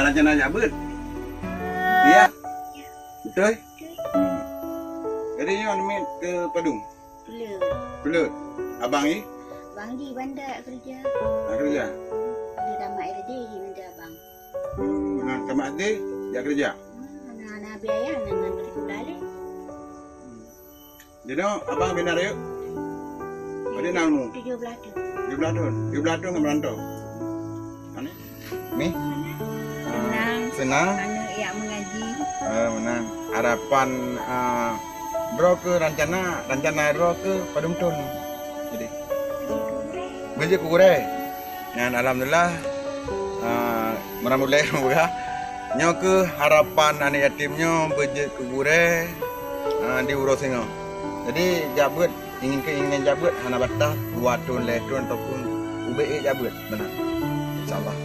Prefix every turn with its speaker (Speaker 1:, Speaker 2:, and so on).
Speaker 1: rencana jabut. Iya. Betul. Jadi nyon mit ke Padung.
Speaker 2: Belum.
Speaker 1: Belut. Abang ni
Speaker 2: Bang di bandar kerja.
Speaker 1: nak kerja.
Speaker 2: Dia tamat RD di bandar abang.
Speaker 1: Nak tamat dia, dia kerja.
Speaker 2: Anak-anak biaya dengan berikulah le.
Speaker 1: Jadi abang benar yuk. Ada nangmu.
Speaker 2: 17 tu.
Speaker 1: 17 tahun. 17 tahun merantau. Mana? Mi?
Speaker 2: Senang.
Speaker 1: Senang.
Speaker 2: Anak yang mengaji.
Speaker 1: Menang. Harapan bro ke rencana bro ke Padung Tun. Jadi beje kurai. Dan alhamdulillah meramulai juga. Nyo ke harapan anak yatimnya beje ke kurai diurus singo. Jadi jabut ingin jabut hana batah 2 tahun le tahun ataupun UBE jabut benar. Insyaallah.